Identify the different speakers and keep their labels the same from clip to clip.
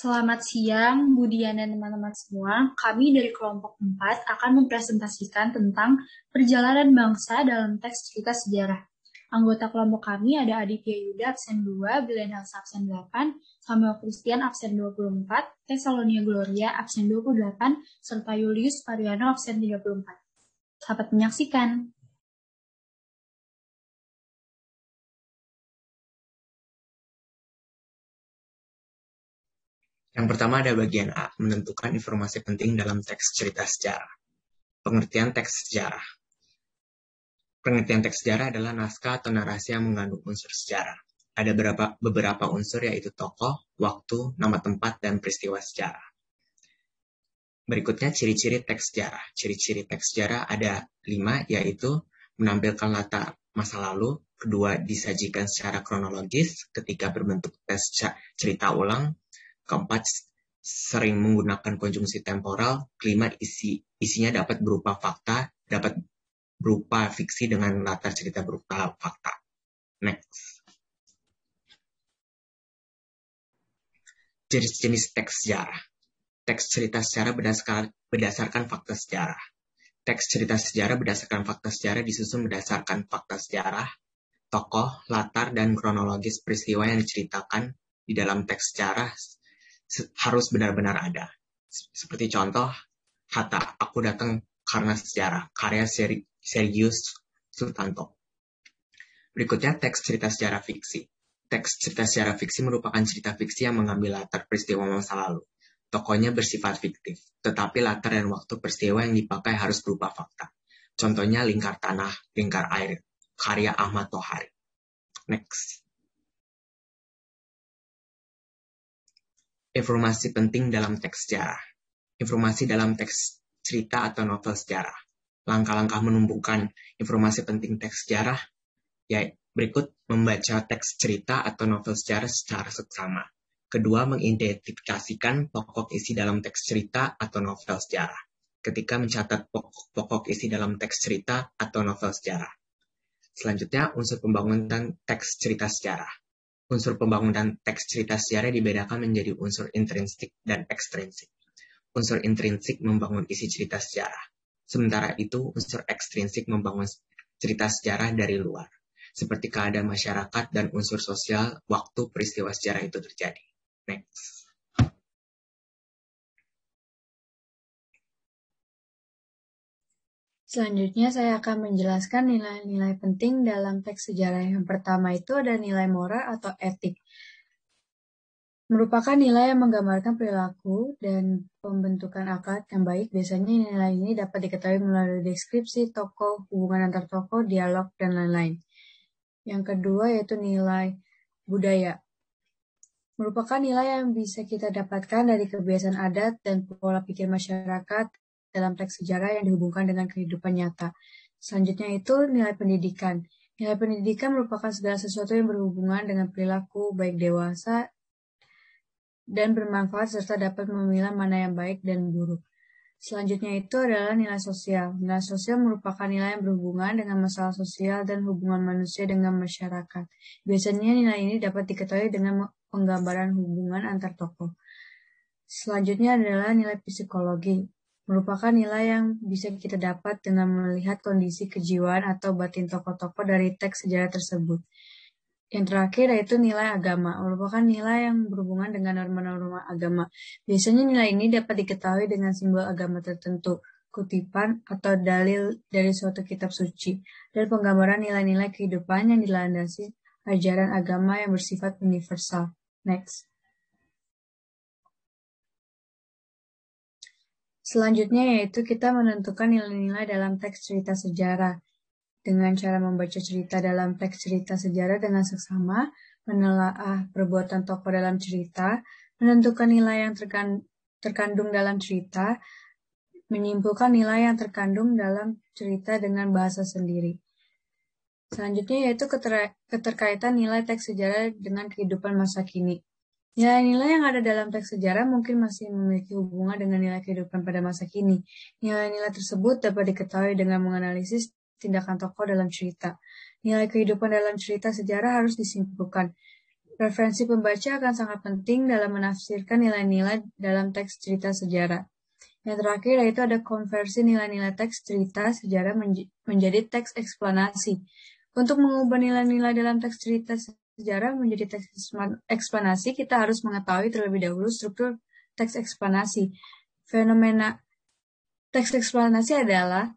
Speaker 1: Selamat siang, Budian dan teman-teman semua. Kami dari kelompok 4 akan mempresentasikan tentang perjalanan bangsa dalam teks cerita sejarah. Anggota kelompok kami ada Aditya Yuda absen 2, Bilen Elsa absen 8, Samuel Christian absen 24, Tesalonia Gloria absen 28, serta Julius Pariano absen 34. Selamat menyaksikan.
Speaker 2: Yang pertama ada bagian A, menentukan informasi penting dalam teks cerita sejarah. Pengertian teks sejarah. Pengertian teks sejarah adalah naskah atau narasi yang mengandung unsur sejarah. Ada beberapa unsur yaitu tokoh, waktu, nama tempat, dan peristiwa sejarah. Berikutnya ciri-ciri teks sejarah. Ciri-ciri teks sejarah ada 5, yaitu menampilkan latar masa lalu, kedua disajikan secara kronologis, ketiga berbentuk teks cerita ulang, keempat sering menggunakan konjungsi temporal, kelima isinya dapat berupa fakta, dapat berupa fiksi dengan latar cerita berupa fakta. Next. Jenis-jenis teks sejarah. Teks cerita sejarah berdasarkan fakta sejarah. Teks cerita sejarah berdasarkan fakta sejarah disusun berdasarkan fakta sejarah, tokoh, latar, dan kronologis peristiwa yang diceritakan di dalam teks sejarah harus benar-benar ada. Seperti contoh, Hatta, Aku Datang Karena Sejarah, karya Sergius Sultanto. Berikutnya, teks cerita sejarah fiksi. Teks cerita sejarah fiksi merupakan cerita fiksi yang mengambil latar peristiwa masa lalu. Tokohnya bersifat fiktif, tetapi latar dan waktu peristiwa yang dipakai harus berupa fakta. Contohnya Lingkar Tanah, Lingkar Air, karya Ahmad Tohari. Next. Informasi penting dalam teks sejarah. Informasi dalam teks cerita atau novel sejarah. Langkah-langkah menumbuhkan informasi penting teks sejarah, ya berikut membaca teks cerita atau novel sejarah secara seksama. Kedua, mengidentifikasikan pokok isi dalam teks cerita atau novel sejarah. Ketika mencatat pokok isi dalam teks cerita atau novel sejarah. Selanjutnya, unsur pembangunan teks cerita sejarah. Unsur pembangunan teks cerita sejarah dibedakan menjadi unsur intrinsik dan ekstrinsik. Unsur intrinsik membangun isi cerita sejarah. Sementara itu, unsur ekstrinsik membangun cerita sejarah dari luar, seperti keadaan masyarakat dan unsur sosial waktu peristiwa sejarah itu terjadi. Next.
Speaker 1: Selanjutnya saya akan menjelaskan nilai-nilai penting dalam teks sejarah. Yang pertama itu ada nilai moral atau etik. Merupakan nilai yang menggambarkan perilaku dan pembentukan akhlak yang baik. Biasanya nilai ini dapat diketahui melalui deskripsi tokoh, hubungan antar tokoh, dialog, dan lain-lain. Yang kedua yaitu nilai budaya. Merupakan nilai yang bisa kita dapatkan dari kebiasaan adat dan pola pikir masyarakat dalam teks sejarah yang dihubungkan dengan kehidupan nyata. Selanjutnya itu nilai pendidikan. Nilai pendidikan merupakan segala sesuatu yang berhubungan dengan perilaku baik dewasa dan bermanfaat serta dapat memilah mana yang baik dan buruk. Selanjutnya itu adalah nilai sosial. Nilai sosial merupakan nilai yang berhubungan dengan masalah sosial dan hubungan manusia dengan masyarakat. Biasanya nilai ini dapat diketahui dengan penggambaran hubungan antar tokoh. Selanjutnya adalah nilai psikologi. Merupakan nilai yang bisa kita dapat dengan melihat kondisi kejiwaan atau batin tokoh-tokoh dari teks sejarah tersebut. Yang terakhir yaitu nilai agama, merupakan nilai yang berhubungan dengan norma-norma agama. Biasanya nilai ini dapat diketahui dengan simbol agama tertentu, kutipan atau dalil dari suatu kitab suci, dan penggambaran nilai-nilai kehidupan yang dilandasi ajaran agama yang bersifat universal. Next. Selanjutnya yaitu kita menentukan nilai-nilai dalam teks cerita sejarah. Dengan cara membaca cerita dalam teks cerita sejarah dengan seksama, menelaah perbuatan tokoh dalam cerita, menentukan nilai yang terkandung dalam cerita, menyimpulkan nilai yang terkandung dalam cerita dengan bahasa sendiri. Selanjutnya yaitu keterkaitan nilai teks sejarah dengan kehidupan masa kini. Nilai-nilai yang ada dalam teks sejarah mungkin masih memiliki hubungan dengan nilai kehidupan pada masa kini. Nilai-nilai tersebut dapat diketahui dengan menganalisis tindakan tokoh dalam cerita. Nilai kehidupan dalam cerita sejarah harus disimpulkan Preferensi pembaca akan sangat penting dalam menafsirkan nilai-nilai dalam teks cerita sejarah. Yang terakhir yaitu ada konversi nilai-nilai teks cerita sejarah menjadi teks eksplanasi. Untuk mengubah nilai-nilai dalam teks cerita sejarah menjadi teks eksplanasi, kita harus mengetahui terlebih dahulu struktur teks eksplanasi. Fenomena teks eksplanasi adalah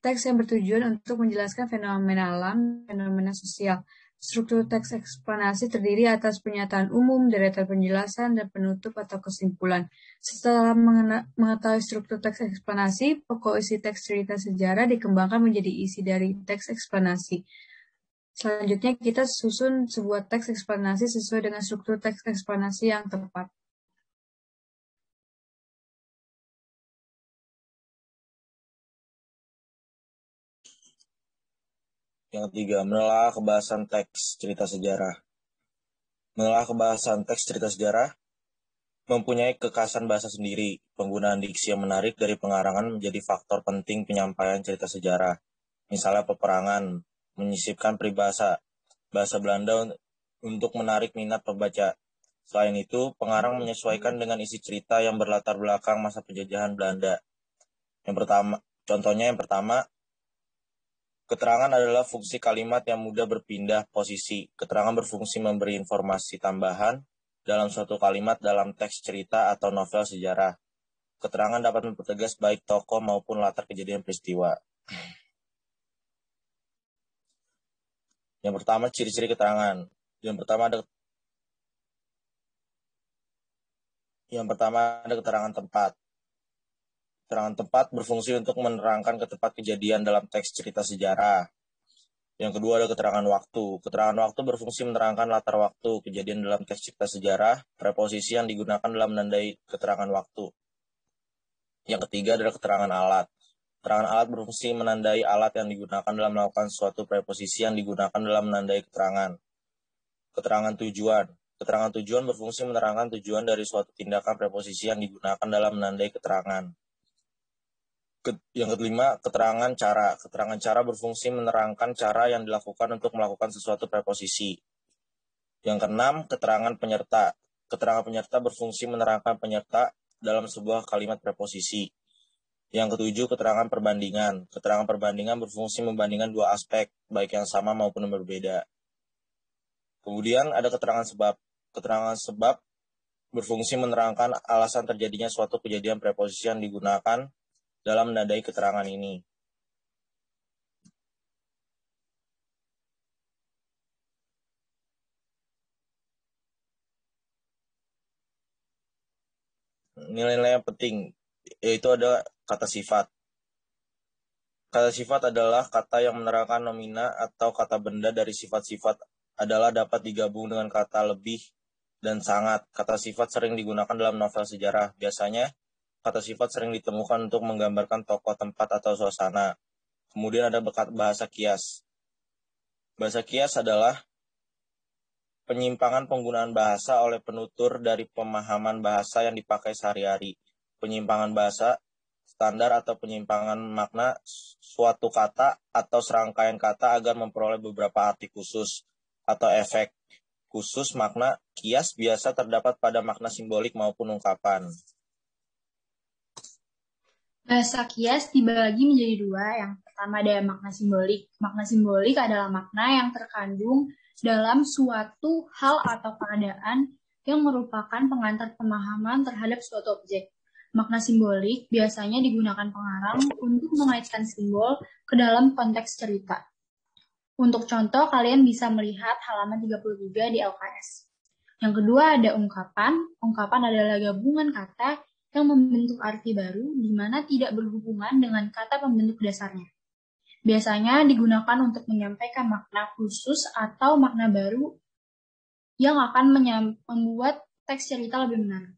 Speaker 1: teks yang bertujuan untuk menjelaskan fenomena alam, fenomena sosial. Struktur teks eksplanasi terdiri atas pernyataan umum, deretan penjelasan, dan penutup atau kesimpulan. Setelah mengetahui struktur teks eksplanasi, pokok isi teks cerita sejarah dikembangkan menjadi isi dari teks eksplanasi. Selanjutnya kita susun sebuah teks eksplanasi sesuai dengan struktur teks eksplanasi yang tepat.
Speaker 3: Yang ketiga, menelaah kebahasan teks cerita sejarah. Menelaah kebahasan teks cerita sejarah mempunyai kekhasan bahasa sendiri. Penggunaan diksi yang menarik dari pengarangan menjadi faktor penting penyampaian cerita sejarah. Misalnya peperangan, menyisipkan peribahasa, bahasa Belanda untuk menarik minat pembaca. Selain itu, pengarang menyesuaikan dengan isi cerita yang berlatar belakang masa penjajahan Belanda. Contohnya yang pertama, keterangan adalah fungsi kalimat yang mudah berpindah posisi. Keterangan berfungsi memberi informasi tambahan dalam suatu kalimat dalam teks cerita atau novel sejarah. Keterangan dapat mempertegas baik tokoh maupun latar kejadian peristiwa. Yang pertama, ciri-ciri keterangan. Yang pertama ada keterangan tempat. Keterangan tempat berfungsi untuk menerangkan ke tempat kejadian dalam teks cerita sejarah. Yang kedua ada keterangan waktu. Keterangan waktu berfungsi menerangkan latar waktu kejadian dalam teks cerita sejarah, preposisi yang digunakan dalam menandai keterangan waktu. Yang ketiga adalah keterangan alat. Keterangan alat berfungsi menandai alat yang digunakan dalam melakukan suatu preposisi yang digunakan dalam menandai keterangan. Keterangan tujuan. Keterangan tujuan berfungsi menerangkan tujuan dari suatu tindakan preposisi yang digunakan dalam menandai keterangan. Yang kelima, keterangan cara. Keterangan cara berfungsi menerangkan cara yang dilakukan untuk melakukan sesuatu preposisi. Yang keenam, keterangan penyerta. Keterangan penyerta berfungsi menerangkan penyerta dalam sebuah kalimat preposisi. Yang ketujuh, keterangan perbandingan. Keterangan perbandingan berfungsi membandingkan dua aspek, baik yang sama maupun yang berbeda. Kemudian ada keterangan sebab. Keterangan sebab berfungsi menerangkan alasan terjadinya suatu kejadian preposisi yang digunakan dalam menandai keterangan ini. Nilai-nilai yang penting yaitu ada kata sifat. Kata sifat adalah kata yang menerangkan nomina atau kata benda dari sifat-sifat adalah dapat digabung dengan kata lebih dan sangat. Kata sifat sering digunakan dalam novel sejarah. Biasanya, kata sifat sering ditemukan untuk menggambarkan tokoh, tempat, atau suasana. Kemudian ada bahasa kias. Bahasa kias adalah penyimpangan penggunaan bahasa oleh penutur dari pemahaman bahasa yang dipakai sehari-hari. Penyimpangan bahasa standar atau penyimpangan makna suatu kata atau serangkaian kata agar memperoleh beberapa arti khusus atau efek khusus. Makna kias biasa terdapat pada makna simbolik maupun ungkapan.
Speaker 4: Bahasa kias dibagi menjadi dua. Yang pertama ada makna simbolik. Makna simbolik adalah makna yang terkandung dalam suatu hal atau keadaan yang merupakan pengantar pemahaman terhadap suatu objek. Makna simbolik biasanya digunakan pengarang untuk mengaitkan simbol ke dalam konteks cerita. Untuk contoh, kalian bisa melihat halaman 33 di LKS. Yang kedua ada ungkapan. Ungkapan adalah gabungan kata yang membentuk arti baru, di mana tidak berhubungan dengan kata pembentuk dasarnya. Biasanya digunakan untuk menyampaikan makna khusus atau makna baru yang akan membuat teks cerita lebih menarik.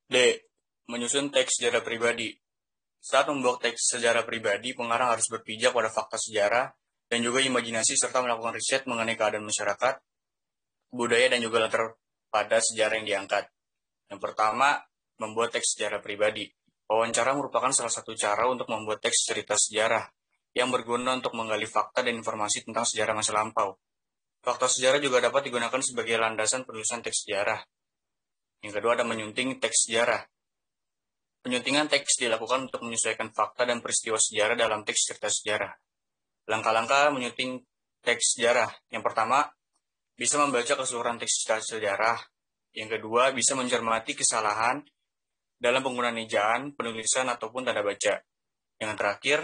Speaker 5: D. Menyusun teks sejarah pribadi. Saat membuat teks sejarah pribadi, pengarang harus berpijak pada fakta sejarah dan juga imajinasi serta melakukan riset mengenai keadaan masyarakat, budaya, dan juga latar pada sejarah yang diangkat. Yang pertama, membuat teks sejarah pribadi. Wawancara merupakan salah satu cara untuk membuat teks cerita sejarah yang berguna untuk menggali fakta dan informasi tentang sejarah masa lampau. Fakta sejarah juga dapat digunakan sebagai landasan penulisan teks sejarah. Yang kedua ada menyunting teks sejarah. Penyuntingan teks dilakukan untuk menyesuaikan fakta dan peristiwa sejarah dalam teks cerita sejarah. Langkah-langkah menyunting teks sejarah. Yang pertama, bisa membaca keseluruhan teks cerita sejarah. Yang kedua, bisa mencermati kesalahan dalam penggunaan ejaan, penulisan, ataupun tanda baca. Yang terakhir,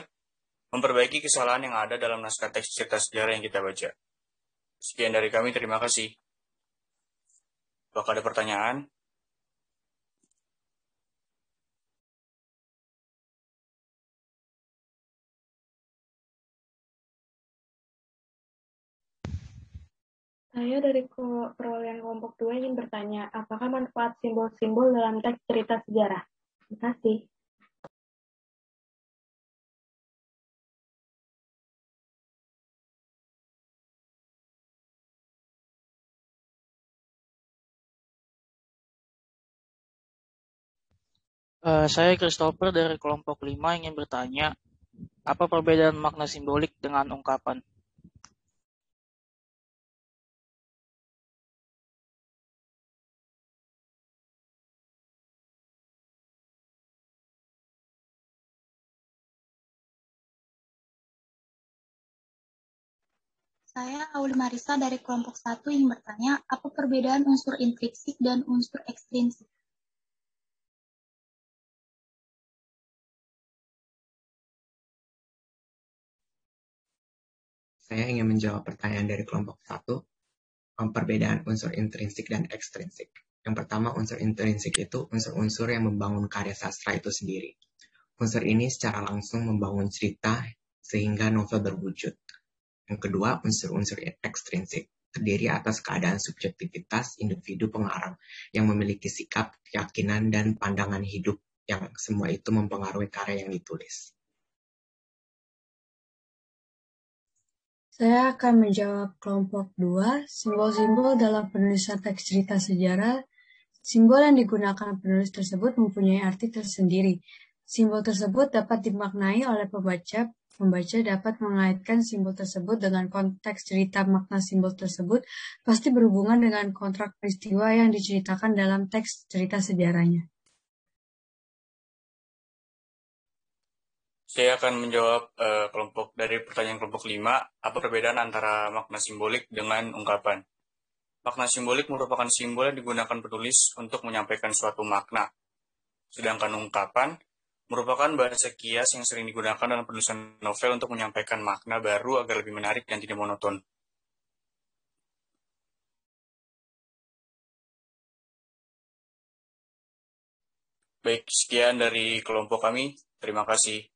Speaker 5: memperbaiki kesalahan yang ada dalam naskah teks cerita sejarah yang kita baca. Sekian dari kami, terima kasih. Apakah ada pertanyaan?
Speaker 6: Saya dari perolehan kelompok 2 ingin bertanya, apakah manfaat simbol-simbol dalam teks cerita sejarah? Terima kasih.
Speaker 7: Saya Christopher dari kelompok 5 ingin bertanya, apa perbedaan makna simbolik dengan ungkapan?
Speaker 8: Saya Auli Marisa dari kelompok 1 ingin bertanya, apa perbedaan unsur intrinsik dan unsur ekstrinsik?
Speaker 2: Saya ingin menjawab pertanyaan dari kelompok 1, perbedaan unsur intrinsik dan ekstrinsik. Yang pertama, unsur intrinsik itu unsur-unsur yang membangun karya sastra itu sendiri. Unsur ini secara langsung membangun cerita sehingga novel berwujud. Yang kedua, unsur-unsur ekstrinsik terdiri atas keadaan subjektivitas individu pengarang yang memiliki sikap, keyakinan, dan pandangan hidup yang semua itu mempengaruhi karya yang ditulis.
Speaker 1: Saya akan menjawab kelompok 2, simbol-simbol dalam penulisan teks cerita sejarah. Simbol yang digunakan penulis tersebut mempunyai arti tersendiri. Simbol tersebut dapat dimaknai oleh pembaca. Pembaca dapat mengaitkan simbol tersebut dengan konteks cerita. Makna simbol tersebut pasti berhubungan dengan kontrak peristiwa yang diceritakan dalam teks cerita sejarahnya.
Speaker 5: Saya akan menjawab dari pertanyaan kelompok 5, apa perbedaan antara makna simbolik dengan ungkapan? Makna simbolik merupakan simbol yang digunakan penulis untuk menyampaikan suatu makna. Sedangkan ungkapan merupakan bahasa kias yang sering digunakan dalam penulisan novel untuk menyampaikan makna baru agar lebih menarik dan tidak monoton. Baik, sekian dari kelompok kami. Terima kasih.